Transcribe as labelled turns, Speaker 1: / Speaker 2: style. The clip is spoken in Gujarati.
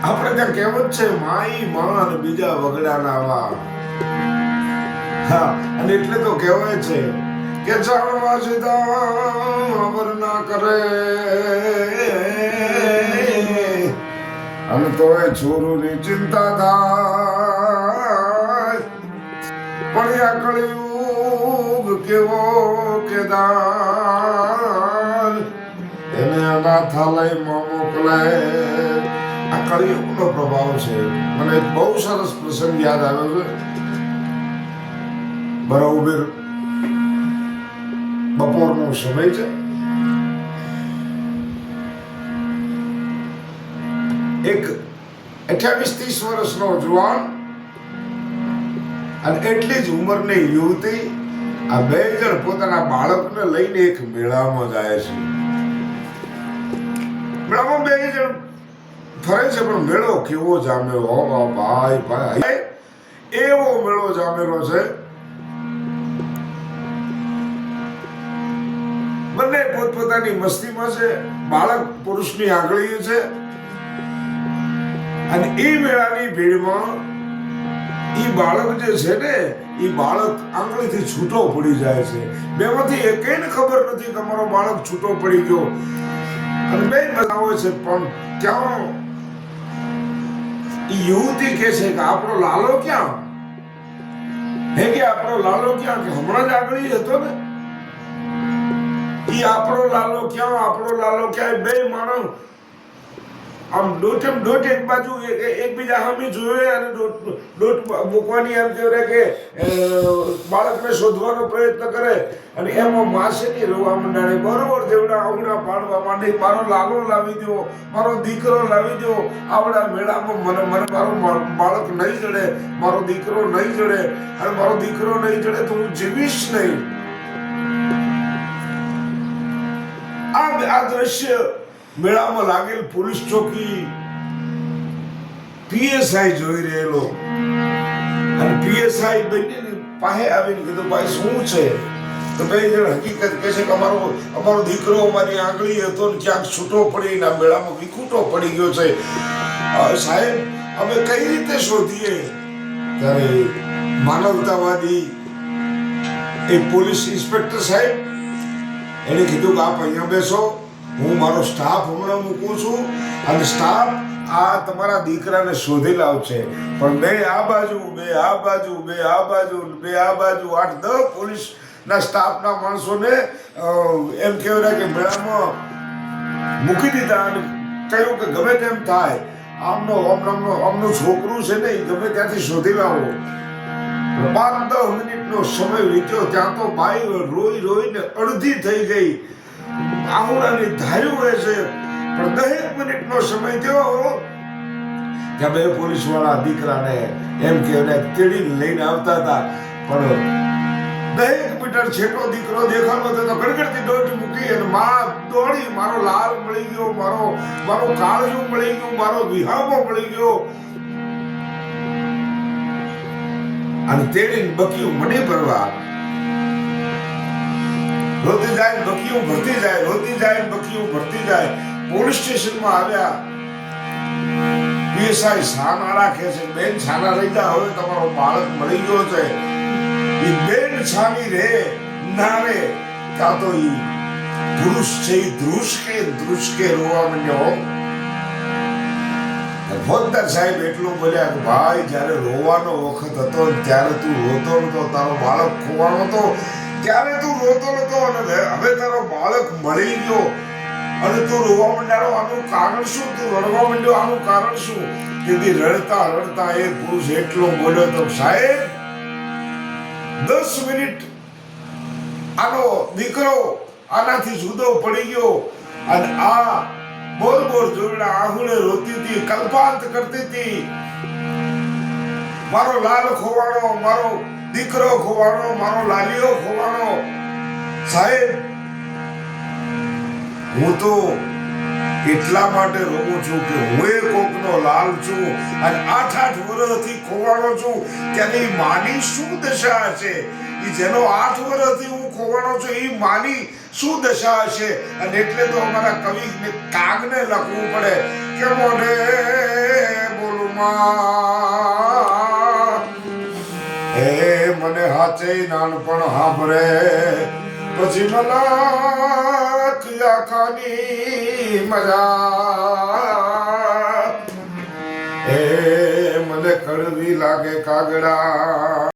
Speaker 1: આપણે ત્યાં કહેવત છે, માઈ માન બીજા વગડાના વા. હા, અને એટલે તો કહેવાય છે કે જાણવા સીધા અમર ના કરે અને તોય છોરુની ચિંતા થાય. પણ આ કળિયુગ કેવો કેદાર એને અનાથાલયમાં મોકલે. આ કળિયુગનો પ્રભાવ છે. મને એક બહુ સરસ પ્રસંગ યાદ આવ્યો છે. બરોબર બપોરનો સમય છે. એક 28-30 વર્ષનો જુવાન અને એટલી જ ઉંમરની યુવતી, આ બે જણ પોતાના બાળકને લઈને એક મેળામાં જાય છે. મેળામાં બે જણ ફરે છે, પણ મેળો કેવો જામેલો ભાઈ ભાઈ, એવો મેળો જામેલો છે. બંને પોતપોતાની મસ્તીમાં છે. બાળક પુરુષની આંગળીએ છે અને એ મેળાની ભીડમાં ઈ બાળક જે છે ને, ઈ બાળક આંગળીથી છૂટો પડી જાય છે. બેમાંથી એકેયને ખબર નથી કે મારો બાળક છૂટો પડી ગયો. અને બે બતાવે છે, પણ ક્યાં ઈ યુવતી કહે છે કે આપણો લાલો ક્યાં? હે કે આપણો લાલો ક્યાં? કે હમણાં જ આંગળી હતો ને, ઈ આપણો લાલો ક્યાં? આપણો લાલો ક્યાં? બે માણસ આમ દોટેમ દોટ એક બાજુ એકબીજા સામે જોવે અને દોટ મૂકવાની એમ કહેવાય કે બાળકને શોધવાનો પ્રયત્ન કરે. અને એમાં માસેની રોવા મંડાણી, બરોબર જેવડા આવડા પાડવા માંડી, મારો લાલો લાવી દો, મારો દીકરો લાવી દો. આવડા મેળામાં મને મારું બાળક નહીં જડે, મારો દીકરો નહીં જડે, અને મારો દીકરો નહીં જડે તો હું જીવીશ નહીં. આ દ્રશ્ય મેળામાં લાગેલ પોલીસ ચોકી પીએસઆઈ જોઈ રહેલો. અને પીએસઆઈ બંનેની પાસે આવીને કીધું, ભાઈ શું છે? તો બે જણ હકીકત કહે છે કે અમારો દીકરો અમારી આંગળી હતો ને ક્યાંક છૂટો પડી, ના મેળામાં વિખૂટો પડી ગયો છે. સાહેબ, અમે કઈ રીતે શોધીએ? ત્યારે માનવતાવાદી એ પોલીસ ઇન્સ્પેક્ટર સાહેબ એને કીધું કે આપ અહીંયા બેસો, હું મારો સ્ટાફ હમણાં મૂકું છું અને સ્ટાફ આ તમારા દીકરાને શોધી લાવશે. પણ બે આ બાજુ, બે આ બાજુ, બે આ બાજુ, બે આ બાજુ 8-10 પોલીસના સ્ટાફના માણસોને એમ કહેવાય કે મેળામાં મૂકી દીધા અને કહ્યું કે ગમે તેમ થાય, આમનું છોકરું છે ને, એ ગમે ત્યાંથી શોધી લાવો. 5-10 મિનિટનો સમય વીત્યો. ત્યાં તો બાઈ રોઈને અડધી થઈ ગઈ, આંગળાની ધાર્યું હોય છે. પણ 10 મિનિટનો સમય થયો ત્યાં બે પોલીસ વાળા દીકરાને એમ કે તેડીને લઈને આવતા હતા. પણ 10 મીટર છેટો દીકરો દેખાતો હતો તો ગડગડતી દોટ મૂકી અને માં દોડી, મારો લાલ મળી ગયો, મારો કાળજું મળી ગયું, મારો વિહામો મળી ગયો. અને તેડીને બકીયું મને ભરવા રોતી જાય, બકીયું ભરતી જાય, રોતી જાય, બકીયું ભરતી જાય. પોલીસ સ્ટેશનમાં આવ્યા. પીએસઆઈ છાના રાખે છે, બેન છાના રહી જા, હવે તમારો બાળક મળી ગયો છે. એ બેન છાની રે ના રે, કાં તો એ પુરુષ છે, એ ધ્રુસકે રોવા માંડ્યો. ફોજદાર સાહેબ એટલું બોલ્યા કે ભાઈ, જ્યારે રોવાનો વખત હતો ત્યારે તું રોતો નતો, તારો બાળક ખોવાનો હતો ત્યારે તું રોતો નતો, અને હવે તારો બાળક મળી ગયો અને તું રોવા માંડ્યો. આનું કારણ શું? તું રડવા માંડ્યો, આનું કારણ શું? તેથી રડતા રડતા એ પુરુષ એટલો બોલ્યો તો, સાહેબ 10 મિનિટ આનો દીકરો આનાથી જુદો પડી ગયો અને આ બોર જોડડા આહુડે રોતી હતી, કલ્પાંત કરતી હતી. મારો લાલ ખોવાણો, મારો દીકરો ખોવાણો, મારો લાલીઓ ખોવાણો. સાહેબ, હું તો એટલા માટે રોવું છું કે હું એ કોકનો લાલ છું અને 8-8 વર્ષથી ખોવાણો છું. ત્યાંની માની શું દશા હશે? જેનો 8 વર્ષથી હું ખોવાણો છું, એ માની શું દશા હશે? અને એટલે તો અમારા કવિ કાગને લખવું પડે કે મોઢે હે મને હાચે નાનપણ હાંભરે પછી મલાક આખાની મજા હે મને કડવી લાગે કાગડા